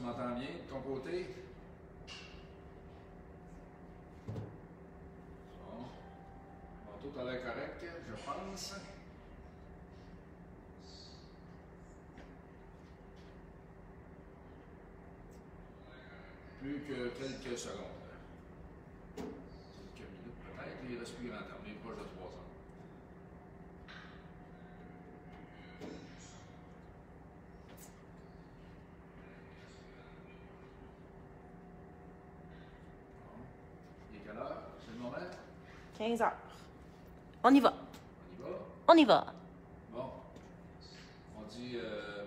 m'entends bien de ton côté? Bon. Bon, tout a l'air correct, je pense. Plus que quelques secondes. Quelques minutes peut-être, et il reste plus grand temps. On est proche de 3 heures. Il est quelle heure? C'est le moment? 15 heures. On y va. On y va? On y va. Bon. On dit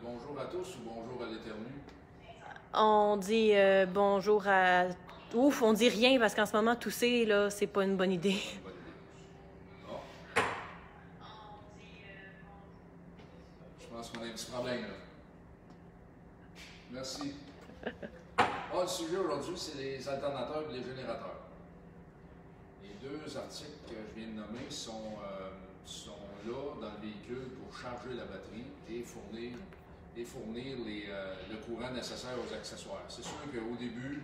bonjour à tous ou bonjour à l'éternue? On dit bonjour à... Ouf, on dit rien parce qu'en ce moment, tousser, là, c'est pas une bonne idée. Bonne idée. Bon. Je pense qu'on a un petit problème là. Merci. Bon, le sujet aujourd'hui, c'est les alternateurs et les générateurs. Les deux articles que je viens de nommer sont là dans le véhicule pour charger la batterie et fournir le courant nécessaire aux accessoires. C'est sûr qu'au début,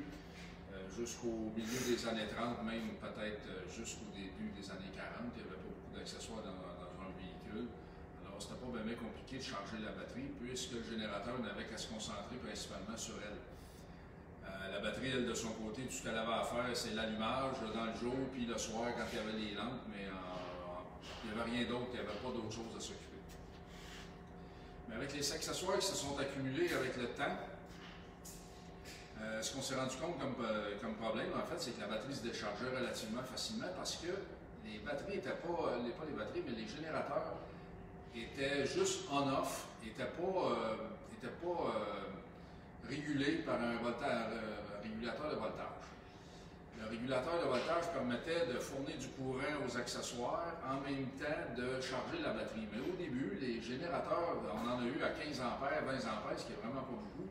jusqu'au milieu des années 30, même peut-être jusqu'au début des années 40, il n'y avait pas beaucoup d'accessoires dans un véhicule. Alors, c'était pas vraiment compliqué de charger la batterie puisque le générateur n'avait qu'à se concentrer principalement sur elle. La batterie, elle, de son côté, tout ce qu'elle avait à faire, c'est l'allumage dans le jour, puis le soir, quand il y avait les lampes, mais il n'y avait rien d'autre, il n'y avait pas d'autre chose à s'occuper. Mais avec les accessoires qui se sont accumulés avec le temps, ce qu'on s'est rendu compte comme problème, en fait, c'est que la batterie se déchargeait relativement facilement parce que les batteries n'étaient pas les batteries, mais les générateurs étaient juste on-off, n'étaient pas régulés par un régulateur de voltage. Le régulateur de voltage permettait de fournir du courant aux accessoires en même temps de charger la batterie. Mais au début, les générateurs, on en a eu à 15 ampères, 20 ampères, ce qui n'est vraiment pas beaucoup.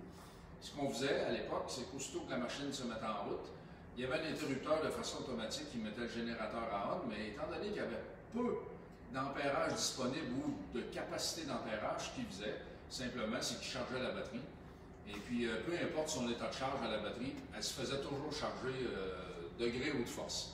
Ce qu'on faisait à l'époque, c'est qu'aussitôt que la machine se mettait en route, il y avait un interrupteur de façon automatique qui mettait le générateur à on, mais étant donné qu'il y avait peu d'ampérage disponible ou de capacité d'ampérage, ce qu'il faisait, simplement, c'est qu'il chargeait la batterie. Et puis, peu importe son état de charge à la batterie, elle se faisait toujours charger de gré ou de force.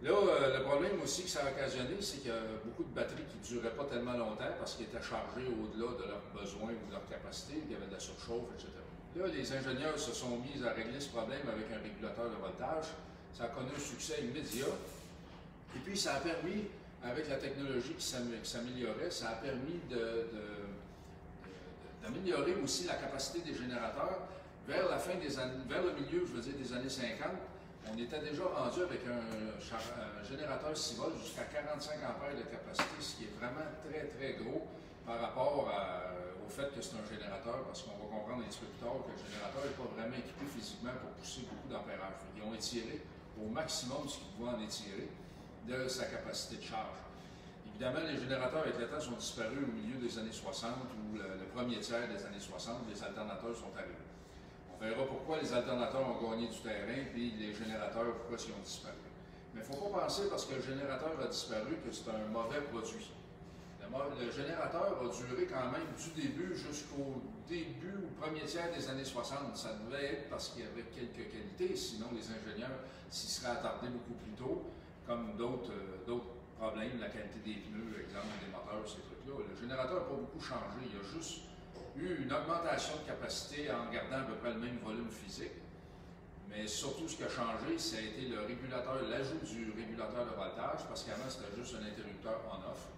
Là, le problème aussi que ça a occasionné, c'est qu'il y a beaucoup de batteries qui ne duraient pas tellement longtemps parce qu'elles étaient chargées au-delà de leurs besoins ou de leur capacité, il y avait de la surchauffe, etc. Là, les ingénieurs se sont mis à régler ce problème avec un régulateur de voltage. Ça a connu un succès immédiat. Et puis, ça a permis, avec la technologie qui s'améliorait, ça a permis d'améliorer aussi la capacité des générateurs. Vers la fin des années, vers le milieu, je veux dire, des années 50, on était déjà rendu avec un générateur 6 volts jusqu'à 45 ampères de capacité, ce qui est vraiment très, très gros par rapport au fait que c'est un générateur, parce qu'on va comprendre un petit peu plus tard que le générateur n'est pas vraiment équipé physiquement pour pousser beaucoup d'ampérage. Ils ont étiré au maximum ce qu'ils pouvaient en étirer de sa capacité de charge. Évidemment, les générateurs avec le temps sont disparus au milieu des années 60 ou le premier tiers des années 60, les alternateurs sont arrivés. On verra pourquoi les alternateurs ont gagné du terrain, puis les générateurs, pourquoi ils ont disparu. Mais il ne faut pas penser, parce que le générateur a disparu, que c'est un mauvais produit. Le générateur a duré quand même du début jusqu'au début ou premier tiers des années 60. Ça devait être parce qu'il y avait quelques qualités, sinon les ingénieurs s'y seraient attardés beaucoup plus tôt, comme d'autres problèmes, la qualité des pneus, exemple des moteurs, ces trucs-là. Le générateur n'a pas beaucoup changé, il y a juste eu une augmentation de capacité en gardant à peu près le même volume physique. Mais surtout, ce qui a changé, ça a été le régulateur, l'ajout du régulateur de voltage, parce qu'avant, c'était juste un interrupteur on-off.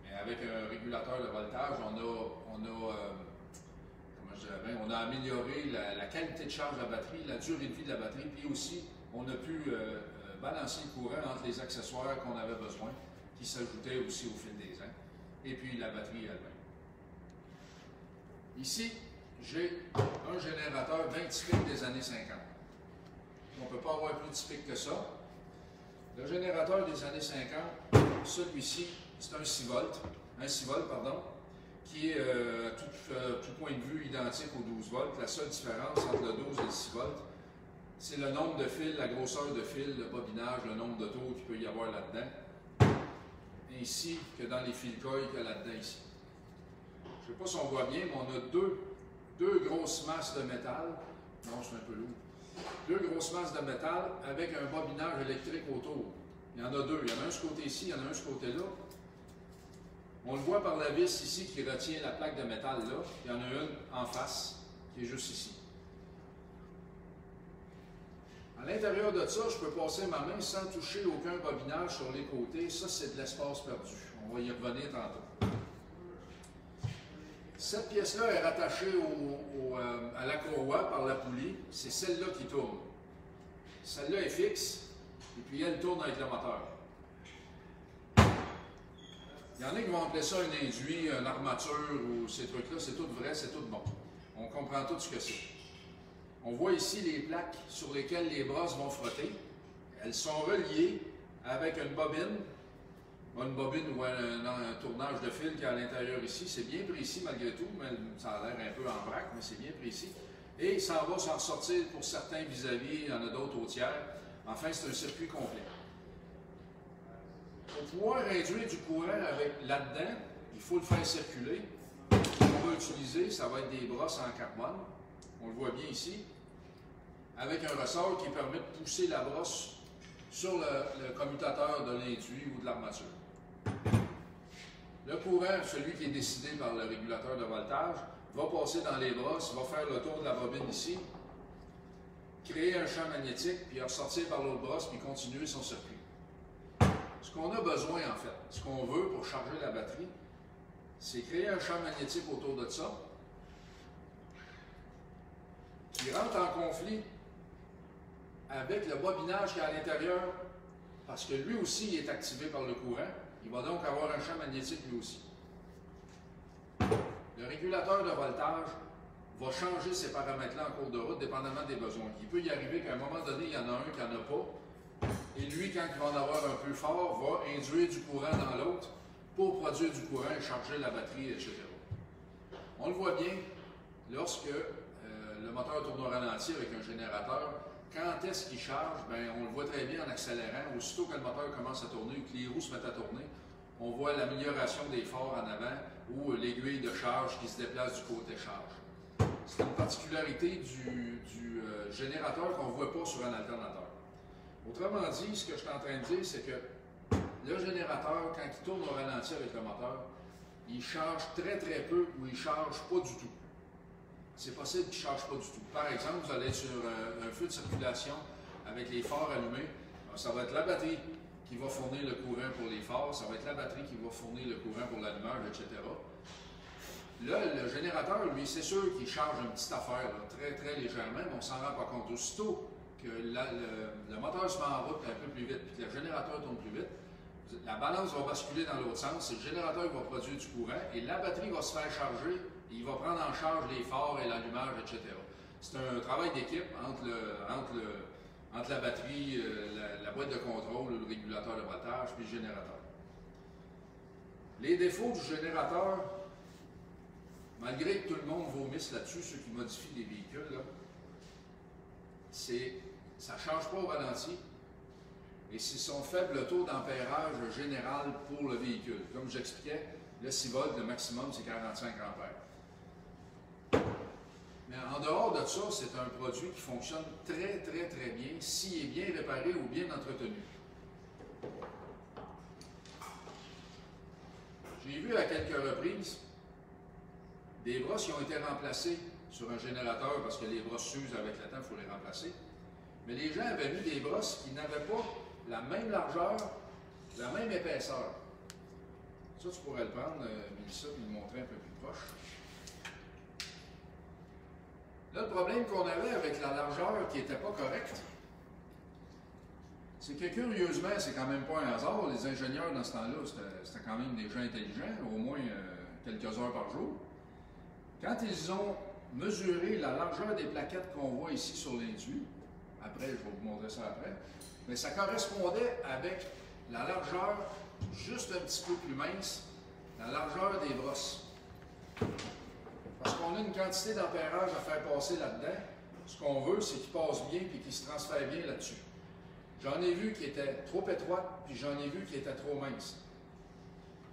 Mais avec un régulateur de voltage, on a amélioré la qualité de charge de la batterie, la durée de vie de la batterie, puis aussi, on a pu balancer le courant entre les accessoires qu'on avait besoin, qui s'ajoutaient aussi au fil des ans, et puis la batterie elle-même. Ici, j'ai un générateur bien typique des années 50. On ne peut pas avoir plus typique que ça. Le générateur des années 50, celui-ci, c'est un 6 volts, qui est à tout point de vue identique au 12 volts. La seule différence entre le 12 et le 6 volts, c'est le nombre de fils, la grosseur de fils, le bobinage, le nombre de tours qu'il peut y avoir là-dedans, ainsi que dans les fils coils qu'il y a là-dedans ici. Je ne sais pas si on voit bien, mais on a deux deux grosses masses de métal. Non, c'est un peu lourd. Deux grosses masses de métal avec un bobinage électrique autour. Il y en a deux. Il y en a un de ce côté-ci, il y en a un de ce côté-là. On le voit par la vis ici qui retient la plaque de métal là. Il y en a une en face qui est juste ici. À l'intérieur de ça, je peux passer ma main sans toucher aucun bobinage sur les côtés. Ça, c'est de l'espace perdu. On va y revenir tantôt. Cette pièce-là est rattachée à la courroie par la poulie. C'est celle-là qui tourne. Celle-là est fixe, et puis elle tourne avec le moteur. Il y en a qui vont appeler ça un induit, une armature, ou ces trucs-là. C'est tout vrai, c'est tout bon. On comprend tout ce que c'est. On voit ici les plaques sur lesquelles les brosses vont frotter. Elles sont reliées avec une bobine ou un tournage de fil qui est à l'intérieur ici. C'est bien précis malgré tout, mais ça a l'air un peu en vrac, mais c'est bien précis. Et ça va s'en ressortir pour certains vis-à-vis, il y en a d'autres au tiers. Enfin, c'est un circuit complet. Pour pouvoir réduire du courant là-dedans, il faut le faire circuler. Ce qu'on va utiliser, ça va être des brosses en carbone. On le voit bien ici, avec un ressort qui permet de pousser la brosse sur le commutateur de l'induit ou de l'armature. Le courant, celui qui est décidé par le régulateur de voltage, va passer dans les brosses, va faire le tour de la bobine ici, créer un champ magnétique, puis ressortir par l'autre brosse, puis continuer son circuit. Ce qu'on a besoin, en fait, ce qu'on veut pour charger la batterie, c'est créer un champ magnétique autour de ça, qui rentre en conflit avec le bobinage qui est à l'intérieur, parce que lui aussi il est activé par le courant. Il va donc avoir un champ magnétique lui aussi. Le régulateur de voltage va changer ces paramètres-là en cours de route, dépendamment des besoins. Il peut y arriver qu'à un moment donné, il y en a un qui n'en a pas, et lui, quand il va en avoir un peu fort, va induire du courant dans l'autre pour produire du courant et charger la batterie, etc. On le voit bien lorsque le moteur tourne au ralenti avec un générateur. Quand est-ce qu'il charge? Bien, on le voit très bien en accélérant. Aussitôt que le moteur commence à tourner, que les roues se mettent à tourner, on voit l'amélioration des phares en avant ou l'aiguille de charge qui se déplace du côté charge. C'est une particularité du générateur qu'on ne voit pas sur un alternateur. Autrement dit, ce que je suis en train de dire, c'est que le générateur, quand il tourne au ralenti avec le moteur, il charge très très peu ou il ne charge pas du tout. C'est possible qu'il ne charge pas du tout. Par exemple, vous allez être sur un feu de circulation avec les phares allumés. Ça va être la batterie qui va fournir le courant pour les phares, ça va être la batterie qui va fournir le courant pour l'allumage, etc. Là, le générateur, lui, c'est sûr qu'il charge une petite affaire, là, très très légèrement, mais on ne s'en rend pas compte. Aussitôt que le moteur se met en route un peu plus vite, puis que le générateur tourne plus vite, la balance va basculer dans l'autre sens, et le générateur va produire du courant, et la batterie va se faire charger, et il va prendre en charge les phares et l'allumage, etc. C'est un travail d'équipe entre la batterie, la boîte de contrôle, le régulateur de voltage, puis le générateur. Les défauts du générateur, malgré que tout le monde vomisse là-dessus, ceux qui modifient les véhicules, c'est ça ne charge pas au ralenti, et c'est son faible taux d'ampérage général pour le véhicule. Comme j'expliquais, le 6 volts, le maximum, c'est 45 ampères. Mais en dehors de ça, c'est un produit qui fonctionne très, très, très bien s'il est bien réparé ou bien entretenu. J'ai vu à quelques reprises des brosses qui ont été remplacées sur un générateur parce que les brosses s'usent avec le temps, il faut les remplacer. Mais les gens avaient mis des brosses qui n'avaient pas la même largeur, la même épaisseur. Ça, tu pourrais le prendre, Mélissa, et le montrer un peu plus proche. Là, le problème qu'on avait avec la largeur qui n'était pas correcte, c'est que curieusement, c'est quand même pas un hasard, les ingénieurs dans ce temps-là, c'était quand même des gens intelligents, au moins quelques heures par jour. Quand ils ont mesuré la largeur des plaquettes qu'on voit ici sur l'induit, après, je vais vous montrer ça après, mais ça correspondait avec la largeur juste un petit peu plus mince, la largeur des brosses. Parce qu'on a une quantité d'ampérage à faire passer là-dedans. Ce qu'on veut, c'est qu'il passe bien et qu'il se transfère bien là-dessus. J'en ai vu qui étaient trop étroites, puis j'en ai vu qui étaient trop minces.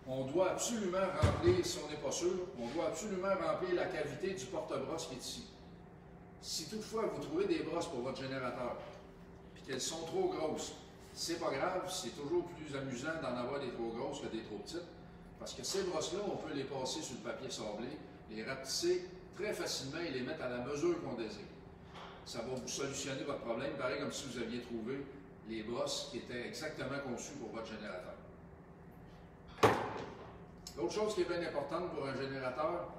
on doit absolument remplir, si on n'est pas sûr, on doit absolument remplir la cavité du porte-brosse qui est ici. Si toutefois vous trouvez des brosses pour votre générateur, puis qu'elles sont trop grosses, c'est pas grave, c'est toujours plus amusant d'en avoir des trop grosses que des trop petites, parce que ces brosses-là, on peut les passer sur le papier sablé, les rapetisser très facilement et les mettre à la mesure qu'on désire. Ça va vous solutionner votre problème, pareil comme si vous aviez trouvé les brosses qui étaient exactement conçues pour votre générateur. L'autre chose qui est bien importante pour un générateur,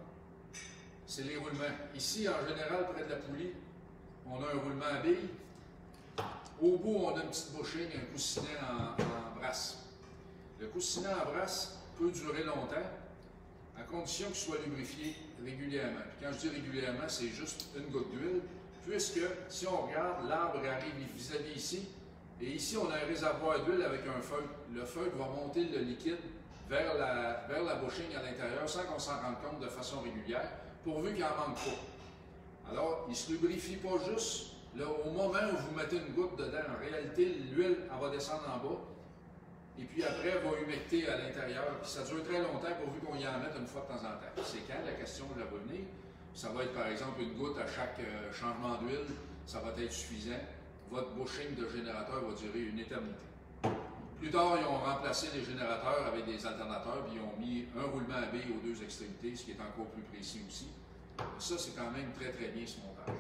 c'est les roulements. Ici, en général, près de la poulie, on a un roulement à billes. Au bout, on a une petite bouchée, un coussinet en brasse. Le coussinet en brasse peut durer longtemps, à condition qu'il soit lubrifié régulièrement. Puis quand je dis régulièrement, c'est juste une goutte d'huile, puisque si on regarde, l'arbre arrive vis-à-vis ici, et ici, on a un réservoir d'huile avec un feutre. Le feutre va monter le liquide vers la bouching à l'intérieur sans qu'on s'en rende compte de façon régulière, pourvu qu'il n'en manque pas. Alors, il ne se lubrifie pas juste là, au moment où vous mettez une goutte dedans. En réalité, l'huile, elle va descendre en bas, et puis après, elle va humecter à l'intérieur. Puis ça dure très longtemps pourvu qu'on y en mette une fois de temps en temps. C'est quand la question de la venir. Ça va être par exemple une goutte à chaque changement d'huile, ça va être suffisant. Votre bushing de générateur va durer une éternité. Plus tard, ils ont remplacé les générateurs avec des alternateurs, puis ils ont mis un roulement à billes aux deux extrémités, ce qui est encore plus précis aussi. Et ça, c'est quand même très très bien ce montage.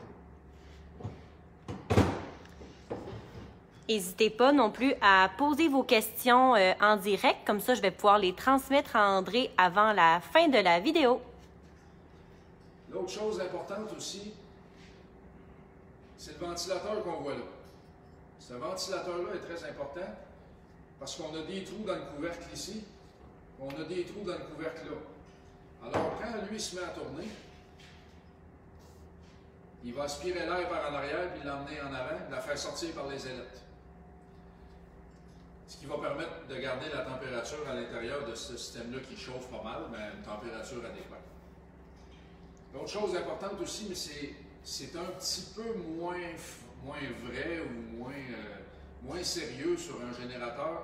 N'hésitez pas non plus à poser vos questions en direct, comme ça je vais pouvoir les transmettre à André avant la fin de la vidéo. L'autre chose importante aussi, c'est le ventilateur qu'on voit là. Ce ventilateur-là est très important parce qu'on a des trous dans le couvercle ici, on a des trous dans le couvercle là. Alors, quand lui se met à tourner, il va aspirer l'air par en arrière puis l'emmener en avant, la faire sortir par les ailettes. Ce qui va permettre de garder la température à l'intérieur de ce système-là qui chauffe pas mal, mais à une température adéquate. L'autre chose importante aussi, mais c'est un petit peu moins vrai ou moins sérieux sur un générateur,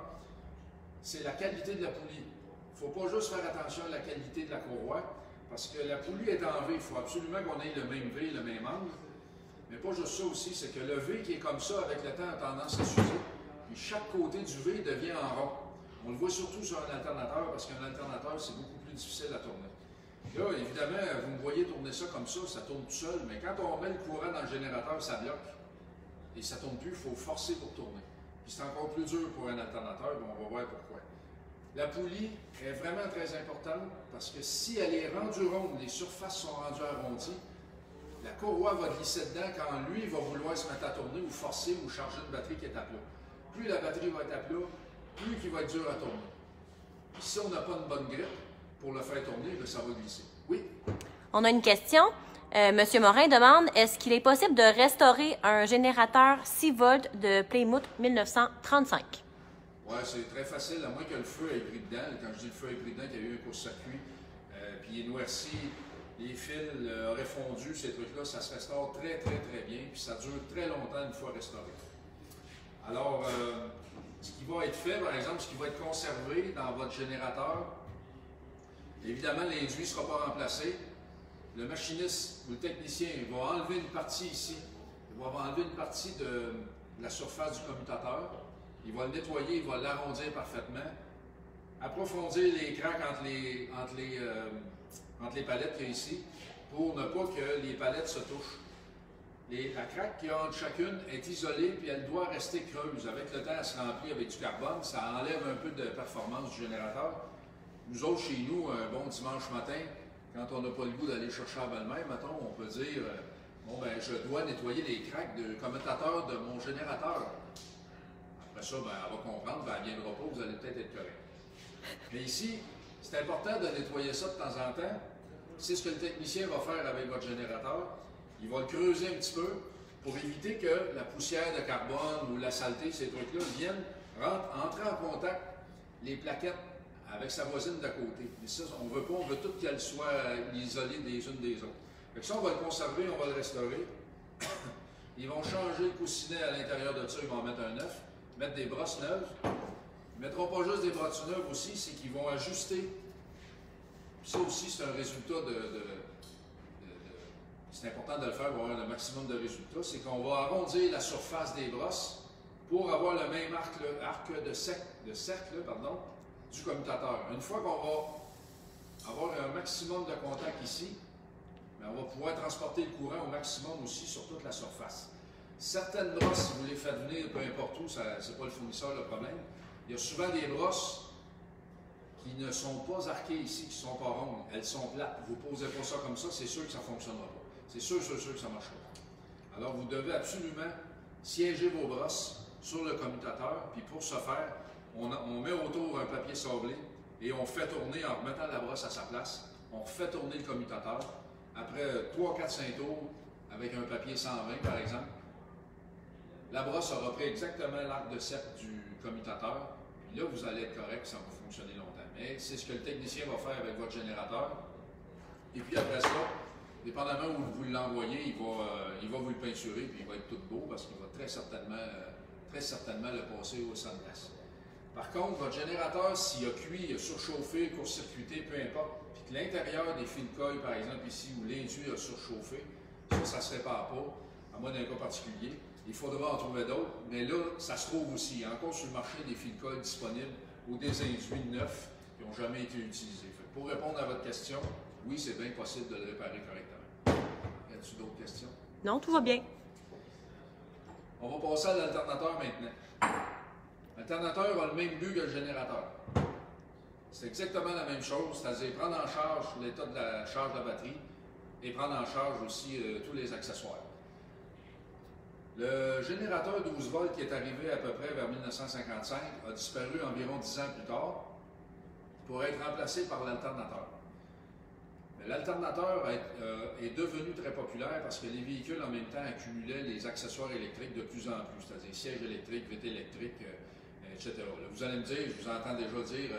c'est la qualité de la poulie. Il ne faut pas juste faire attention à la qualité de la courroie, parce que la poulie est en V. Il faut absolument qu'on ait le même V, le même angle. Mais pas juste ça aussi, c'est que le V qui est comme ça, avec le temps, a tendance à s'user. Puis chaque côté du V devient en rond. On le voit surtout sur un alternateur, parce qu'un alternateur, c'est beaucoup plus difficile à tourner. Là, évidemment, vous me voyez tourner ça comme ça tourne tout seul, mais quand on met le courant dans le générateur, ça bloque. Et ça ne tourne plus, il faut forcer pour tourner. Puis c'est encore plus dur pour un alternateur, mais on va voir pourquoi. La poulie est vraiment très importante parce que si elle est rendue ronde, les surfaces sont rendues arrondies, la courroie va glisser dedans quand lui va vouloir se mettre à tourner ou forcer ou charger une batterie qui est à plat. Plus la batterie va être à plat, plus il va être dur à tourner. Puis si on n'a pas une bonne grippe pour le faire tourner, bien, ça va glisser. Oui? On a une question. Monsieur Morin demande, est-ce qu'il est possible de restaurer un générateur 6 volts de Plymouth 1935? Oui, c'est très facile, à moins que le feu ait pris dedans. Quand je dis le feu ait pris dedans, qu'il y a eu un court-circuit, puis il est noirci, les fils auraient fondu, ces trucs-là, ça se restaure très, très, très bien, puis ça dure très longtemps une fois restauré. Alors, ce qui va être fait, par exemple, ce qui va être conservé dans votre générateur, évidemment, l'induit ne sera pas remplacé. Le machiniste ou le technicien va enlever une partie ici, il va enlever une partie de la surface du commutateur, il va le nettoyer, il va l'arrondir parfaitement, approfondir les craques entre les palettes qu'il y a ici, pour ne pas que les palettes se touchent. La craque qu'il y a entre chacune est isolée, puis elle doit rester creuse. Avec le temps, elle se remplit avec du carbone, ça enlève un peu de performance du générateur. Nous autres, chez nous, un bon dimanche matin, quand on n'a pas le goût d'aller chercher à belle-mère, mettons, on peut dire bon, ben, je dois nettoyer les craques de commutateur de mon générateur. Après ça, ben, elle va comprendre, ben, elle ne viendra pas, vous allez peut-être être correct. Mais ici, c'est important de nettoyer ça de temps en temps. C'est ce que le technicien va faire avec votre générateur. Il va le creuser un petit peu pour éviter que la poussière de carbone ou la saleté, ces trucs-là, viennent entrer en contact les plaquettes avec sa voisine d'à côté. Mais ça, on veut pas, on veut tout qu'elles soient isolées des unes des autres. Fait que ça, on va le conserver, on va le restaurer. Ils vont changer le coussinet à l'intérieur de ça, ils vont en mettre un neuf, mettre des brosses neuves, Ils ne mettront pas juste des bretelles neuves aussi, c'est qu'ils vont ajuster. Ça aussi, c'est un résultat c'est important de le faire pour avoir le maximum de résultats. C'est qu'on va arrondir la surface des brosses pour avoir le même arc de cercle du commutateur. Une fois qu'on va avoir un maximum de contact ici, bien, on va pouvoir transporter le courant au maximum aussi sur toute la surface. Certaines brosses, si vous les faites venir, peu importe où, ce n'est pas le fournisseur le problème. Il y a souvent des brosses qui ne sont pas arquées ici, qui ne sont pas rondes. Elles sont plates. Vous ne posez pas ça comme ça, c'est sûr que ça ne fonctionnera pas. C'est sûr que ça ne marchera pas. Alors, vous devez absolument siéger vos brosses sur le commutateur, puis pour ce faire, on met autour un papier sablé et on fait tourner, en remettant la brosse à sa place, on fait tourner le commutateur. Après 3, 4, 5 tours, avec un papier 120 par exemple, la brosse aura pris exactement l'arc de cercle du commutateur, puis là, vous allez être correct, ça va fonctionner longtemps. Mais c'est ce que le technicien va faire avec votre générateur. Et puis après ça, dépendamment où vous l'envoyez, il va vous le peinturer, puis il va être tout beau parce qu'il va très certainement le passer au sandblass. Par contre, votre générateur, s'il a cuit, surchauffé, court-circuité, peu importe, puis que l'intérieur des fils de coille, par exemple ici, où l'induit a surchauffé, ça ne se répare pas, à moins d'un cas particulier. Il faudra en trouver d'autres, mais là, ça se trouve aussi. Il y a encore sur le marché des fils de colle disponibles ou des induits neufs qui n'ont jamais été utilisés. Pour répondre à votre question, oui, c'est bien possible de le réparer correctement. Y a-t-il d'autres questions? Non, tout va bien. On va passer à l'alternateur maintenant. L'alternateur a le même but que le générateur. C'est exactement la même chose, c'est-à-dire prendre en charge l'état de la charge de la batterie et prendre en charge aussi tous les accessoires. Le générateur 12 volts qui est arrivé à peu près vers 1955 a disparu environ 10 ans plus tard pour être remplacé par l'alternateur. Mais l'alternateur est devenu très populaire parce que les véhicules en même temps accumulaient les accessoires électriques de plus en plus, c'est-à-dire sièges électriques, vitres électriques, etc. Là, vous allez me dire, je vous entends déjà dire,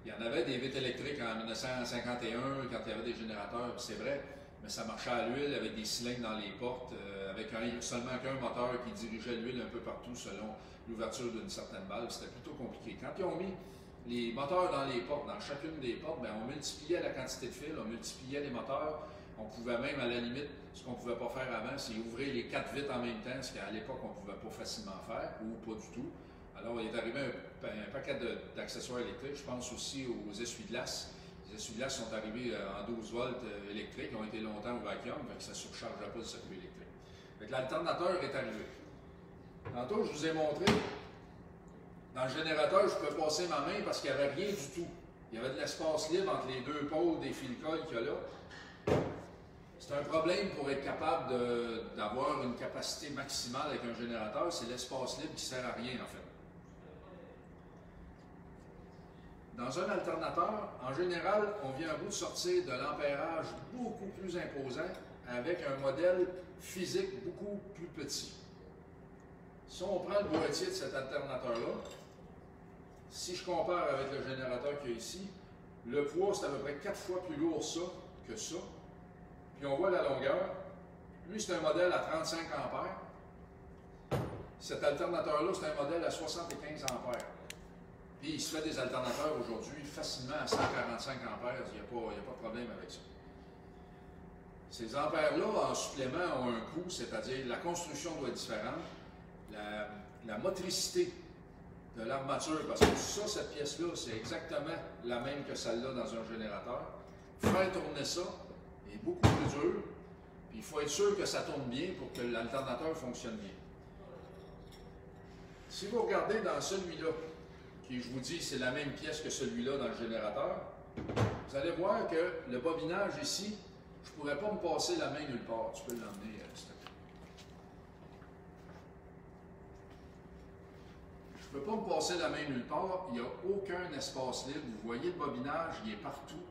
il y en avait des vitres électriques en 1951 quand il y avait des générateurs, c'est vrai, mais ça marchait à l'huile avec des cylindres dans les portes, avec seulement qu'un moteur qui dirigeait l'huile un peu partout selon l'ouverture d'une certaine valve. C'était plutôt compliqué. Quand ils ont mis les moteurs dans les portes, dans chacune des portes, bien, on multipliait la quantité de fils, on multipliait les moteurs. On pouvait même, à la limite, ce qu'on ne pouvait pas faire avant, c'est ouvrir les 4 vitres en même temps, ce qu'à l'époque, on ne pouvait pas facilement faire, ou pas du tout. Alors, il est arrivé un paquet d'accessoires électriques. Je pense aussi aux essuie-glaces. Les essuie-glaces sont arrivés en 12 volts électriques, ont été longtemps au vacuum, donc ça ne surchargeait pas le circuit électrique. L'alternateur est arrivé. Tantôt, je vous ai montré, dans le générateur, je pouvais passer ma main parce qu'il n'y avait rien du tout. Il y avait de l'espace libre entre les deux pôles des fils de colle qu'il y a là. C'est un problème pour être capable d'avoir une capacité maximale avec un générateur, c'est l'espace libre qui ne sert à rien en fait. Dans un alternateur, en général, on vient à bout de sortir de l'ampérage beaucoup plus imposant avec un modèle physique beaucoup plus petit. Si on prend le boîtier de cet alternateur-là, si je compare avec le générateur qu'il y a ici, le poids c'est à peu près 4 fois plus lourd que ça. Puis on voit la longueur. Lui, c'est un modèle à 35 ampères. Cet alternateur-là, c'est un modèle à 75 ampères. Puis il se fait des alternateurs aujourd'hui facilement à 145 ampères. Il n'y a pas de problème avec ça. Ces ampères-là, en supplément, ont un coût, c'est-à-dire la construction doit être différente. La motricité de l'armature, parce que ça, cette pièce-là, c'est exactement la même que celle-là dans un générateur. Faire tourner ça est beaucoup plus dur, puis il faut être sûr que ça tourne bien pour que l'alternateur fonctionne bien. Si vous regardez dans celui-là, qui je vous dis c'est la même pièce que celui-là dans le générateur, vous allez voir que le bobinage ici, je ne pourrais pas me passer la main nulle part. Tu peux l'emmener, s'il te plaît. Je ne peux pas me passer la main nulle part. Il n'y a aucun espace libre. Vous voyez le bobinage, il est partout.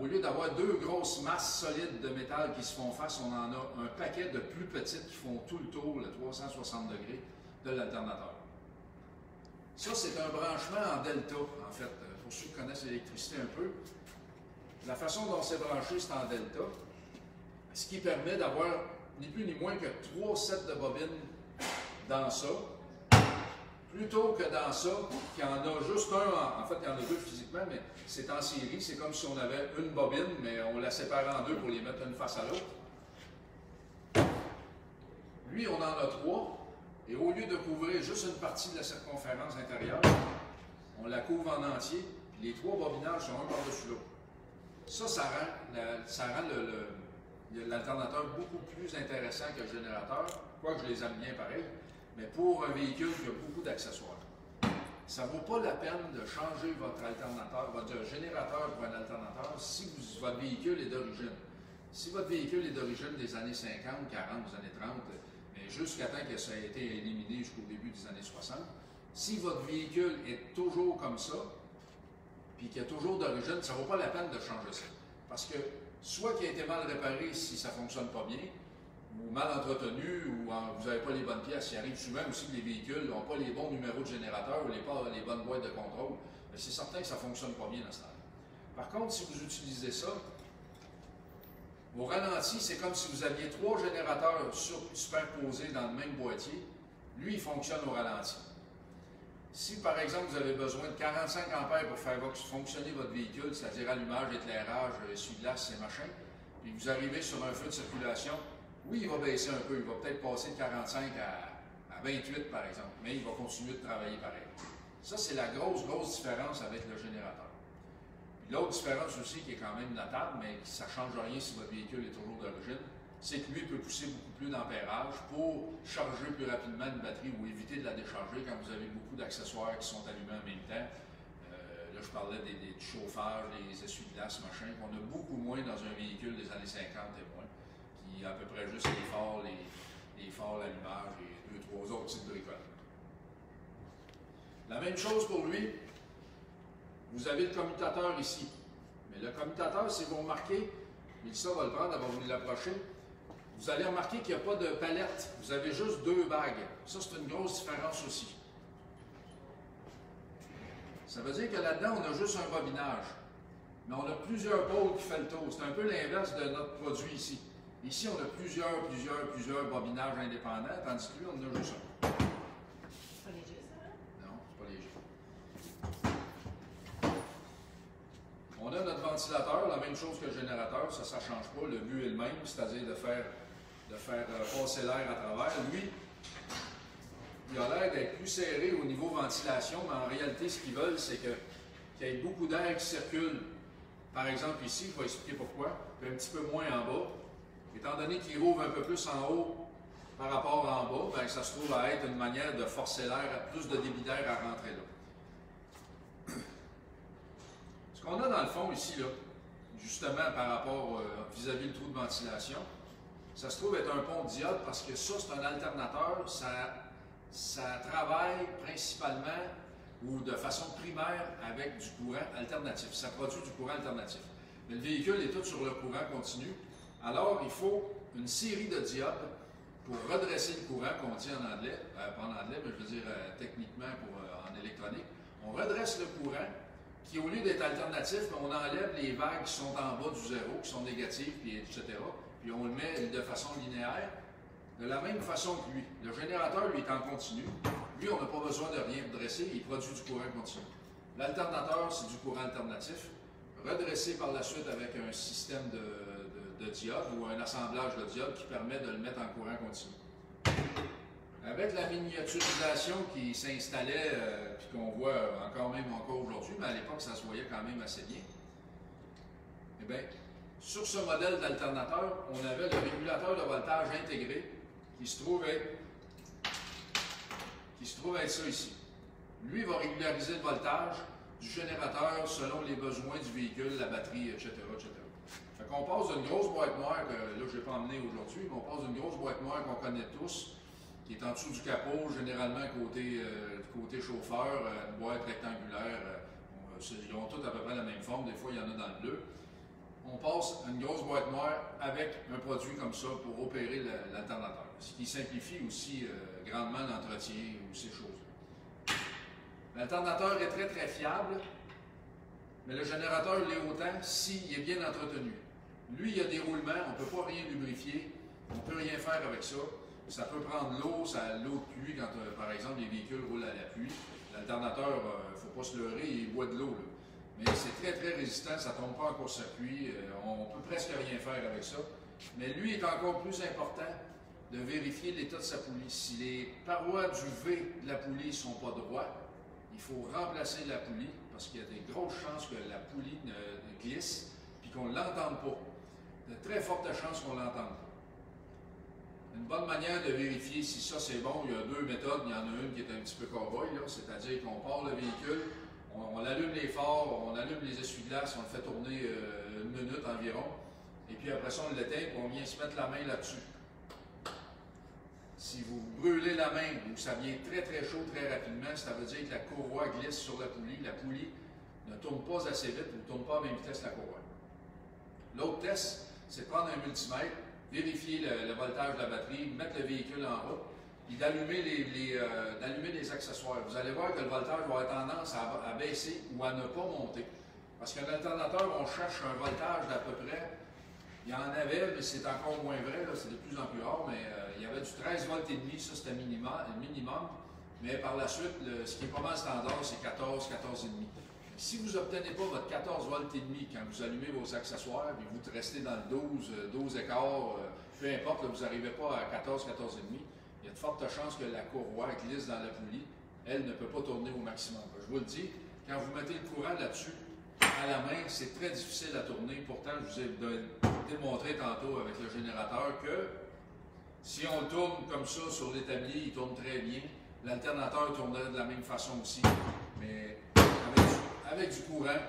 Au lieu d'avoir deux grosses masses solides de métal qui se font face, on en a un paquet de plus petites qui font tout le tour, le 360 degrés, de l'alternateur. Ça, c'est un branchement en delta, en fait. Pour ceux qui connaissent l'électricité un peu, la façon dont c'est branché, c'est en delta, ce qui permet d'avoir ni plus ni moins que 3 sets de bobines dans ça. Plutôt que dans ça, qu'il y en a juste un, en fait, il y en a deux physiquement, mais c'est en série. C'est comme si on avait une bobine, mais on la sépare en deux pour les mettre une face à l'autre. Lui, on en a trois. Et au lieu de couvrir juste une partie de la circonférence intérieure, on la couvre en entier. Puis les trois bobinages sont un par-dessus l'autre. Ça rend l'alternateur beaucoup plus intéressant que le générateur, quoique je les aime bien pareil, mais pour un véhicule qui a beaucoup d'accessoires. Ça ne vaut pas la peine de changer votre alternateur, votre générateur pour un alternateur si votre véhicule est d'origine. Si votre véhicule est d'origine des années 50, 40, des années 30, mais jusqu'à temps que ça ait été éliminé jusqu'au début des années 60, si votre véhicule est toujours comme ça, puis qu'il est toujours d'origine, ça ne vaut pas la peine de changer ça. Parce que soit qu'il a été mal réparé si ça ne fonctionne pas bien, ou mal entretenu, ou vous n'avez pas les bonnes pièces. Il arrive souvent aussi que les véhicules n'ont pas les bons numéros de générateur ou les bonnes boîtes de contrôle. C'est certain que ça ne fonctionne pas bien dans ce temps-là. Par contre, si vous utilisez ça, au ralenti, c'est comme si vous aviez trois générateurs superposés dans le même boîtier. Lui, il fonctionne au ralenti. Si, par exemple, vous avez besoin de 45 ampères pour faire fonctionner votre véhicule, c'est-à-dire allumage, éclairage, essuie-glace et machin, puis vous arrivez sur un feu de circulation, oui, il va baisser un peu. Il va peut-être passer de 45 à 28, par exemple, mais il va continuer de travailler pareil. Ça, c'est la grosse différence avec le générateur. L'autre différence aussi, qui est quand même notable, mais ça ne change rien si votre véhicule est toujours d'origine, c'est que lui peut pousser beaucoup plus d'ampérage pour charger plus rapidement une batterie ou éviter de la décharger quand vous avez beaucoup d'accessoires qui sont allumés en même temps. Là, je parlais des chauffages, des essuie-glaces, machin, qu'on a beaucoup moins dans un véhicule des années 50 et moins, qui a à peu près juste les phares, l'allumage et 2-3 autres types de bricoles. La même chose pour lui. Vous avez le commutateur ici. Mais le commutateur, si vous remarquez, Mélissa va le prendre, elle va vous l'approcher, vous allez remarquer qu'il n'y a pas de palette. Vous avez juste deux bagues. Ça, c'est une grosse différence aussi. Ça veut dire que là-dedans, on a juste un bobinage. Mais on a plusieurs pôles qui font le tour. C'est un peu l'inverse de notre produit ici. Ici, on a plusieurs bobinages indépendants, tandis que lui, on en a juste un. C'est pas léger, ça? Non, c'est pas léger. On a notre ventilateur, la même chose que le générateur, ça ne change pas. Le but est le même, c'est-à-dire de faire passer l'air à travers. Lui, il a l'air d'être plus serré au niveau ventilation, mais en réalité, ce qu'ils veulent, c'est qu'il y ait beaucoup d'air qui circule. Par exemple, ici, je vais expliquer pourquoi, puis un petit peu moins en bas. Étant donné qu'il rouvre un peu plus en haut par rapport en bas, bien, ça se trouve à être une manière de forcer l'air, plus de débit d'air à rentrer là. Ce qu'on a dans le fond ici, là, justement par rapport vis-à-vis le trou de ventilation, ça se trouve être un pont de diode parce que ça, c'est un alternateur. Ça travaille principalement ou de façon primaire avec du courant alternatif. Ça produit du courant alternatif. Mais le véhicule est tout sur le courant continu. Alors, il faut une série de diodes pour redresser le courant qu'on dit en anglais, pas en anglais, mais je veux dire techniquement en électronique. On redresse le courant qui, au lieu d'être alternatif, on enlève les vagues qui sont en bas du zéro, qui sont négatives, puis etc. Puis on le met de façon linéaire, de la même façon que lui. Le générateur, lui, est en continu. Lui, on n'a pas besoin de rien dresser, il produit du courant continu. L'alternateur, c'est du courant alternatif, redressé par la suite avec un système de diodes ou un assemblage de diodes qui permet de le mettre en courant continu. Avec la miniaturisation qui s'installait, puis qu'on voit encore aujourd'hui, mais à l'époque, ça se voyait quand même assez bien, eh bien, sur ce modèle d'alternateur, on avait le régulateur de voltage intégré qui se trouve être ça ici. Lui, il va régulariser le voltage du générateur selon les besoins du véhicule, la batterie, etc. etc. Fait qu'on passe d'une grosse boîte noire, que là, je n'ai pas emmené aujourd'hui, mais on passe d'une grosse boîte noire qu'on connaît tous, qui est en dessous du capot, généralement côté chauffeur, une boîte rectangulaire. Ils ont toutes à peu près la même forme, des fois il y en a dans le bleu. On passe à une grosse boîte noire avec un produit comme ça pour opérer l'alternateur, ce qui simplifie aussi grandement l'entretien ou ces choses-là. L'alternateur est très très fiable, mais le générateur l'est autant s'il est bien entretenu. Lui, il y a des roulements, on ne peut pas rien lubrifier, on ne peut rien faire avec ça. Ça peut prendre l'eau de pluie quand, par exemple, les véhicules roulent à la pluie. L'alternateur, il ne faut pas se leurrer, il boit de l'eau. Mais c'est très, très résistant, ça ne tombe pas en court-circuit. On peut presque rien faire avec ça. Mais lui est encore plus important de vérifier l'état de sa poulie. Si les parois du V de la poulie ne sont pas droites, il faut remplacer la poulie parce qu'il y a des grosses chances que la poulie glisse et qu'on ne l'entende pas. De très fortes chances qu'on ne l'entende pas. Une bonne manière de vérifier si ça c'est bon, il y a deux méthodes. Il y en a une qui est un petit peu cowboy, c'est-à-dire qu'on part le véhicule, on allume les phares, on allume les essuie-glaces, on le fait tourner 1 minute environ, et puis après ça on l'éteint et on vient se mettre la main là-dessus. Si vous brûlez la main ou ça vient très très chaud très rapidement, ça veut dire que la courroie glisse sur la poulie. La poulie ne tourne pas assez vite ou ne tourne pas à même vitesse que la courroie. L'autre test, c'est de prendre un multimètre, vérifier le voltage de la batterie, mettre le véhicule en route, puis d'allumer les accessoires. Vous allez voir que le voltage va avoir tendance à baisser ou à ne pas monter. Parce qu'un alternateur, on cherche un voltage d'à peu près, il y en avait, mais c'est encore moins vrai, c'est de plus en plus rare, mais il y avait du 13 volts et demi, ça c'était minimum, mais par la suite, ce qui est pas mal standard, c'est 14, 14 et demi. Si vous n'obtenez pas votre 14 volts et demi quand vous allumez vos accessoires, et vous restez dans le 12 et quart, peu importe, là, vous n'arrivez pas à 14, 14 et demi, il y a de fortes chances que la courroie glisse dans la poulie. Elle ne peut pas tourner au maximum. Je vous le dis, quand vous mettez le courant là-dessus, à la main, c'est très difficile à tourner. Pourtant, je vous ai démontré tantôt avec le générateur que si on le tourne comme ça sur l'établi, il tourne très bien. L'alternateur tournerait de la même façon aussi. Mais avec du courant,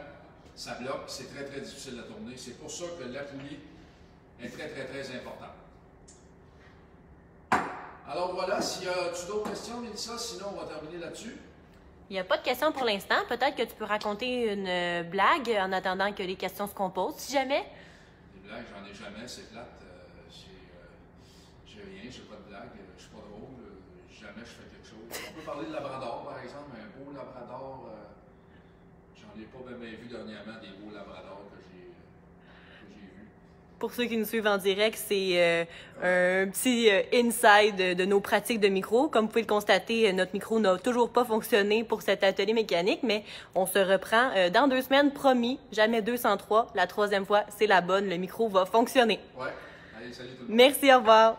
ça bloque. C'est très, très difficile à tourner. C'est pour ça que la poulie est très, très, très importante. Alors voilà, s'il y a d'autres questions, Mélissa, sinon on va terminer là-dessus. Il n'y a pas de questions pour l'instant. Peut-être que tu peux raconter une blague en attendant que les questions se composent, si jamais. Des blagues, j'en ai jamais, c'est plate. J'ai rien, j'ai pas de blague, je suis pas drôle, jamais je fais quelque chose. On peut parler de labrador, par exemple, un beau labrador. J'en ai pas bien vu dernièrement des beaux labradors que j'ai vus. Pour ceux qui nous suivent en direct, c'est un petit inside de nos pratiques de micro. Comme vous pouvez le constater, notre micro n'a toujours pas fonctionné pour cet atelier mécanique, mais on se reprend dans 2 semaines, promis, jamais 203. La 3e fois, c'est la bonne, le micro va fonctionner. Ouais, allez, salut tout le monde. Merci, au revoir.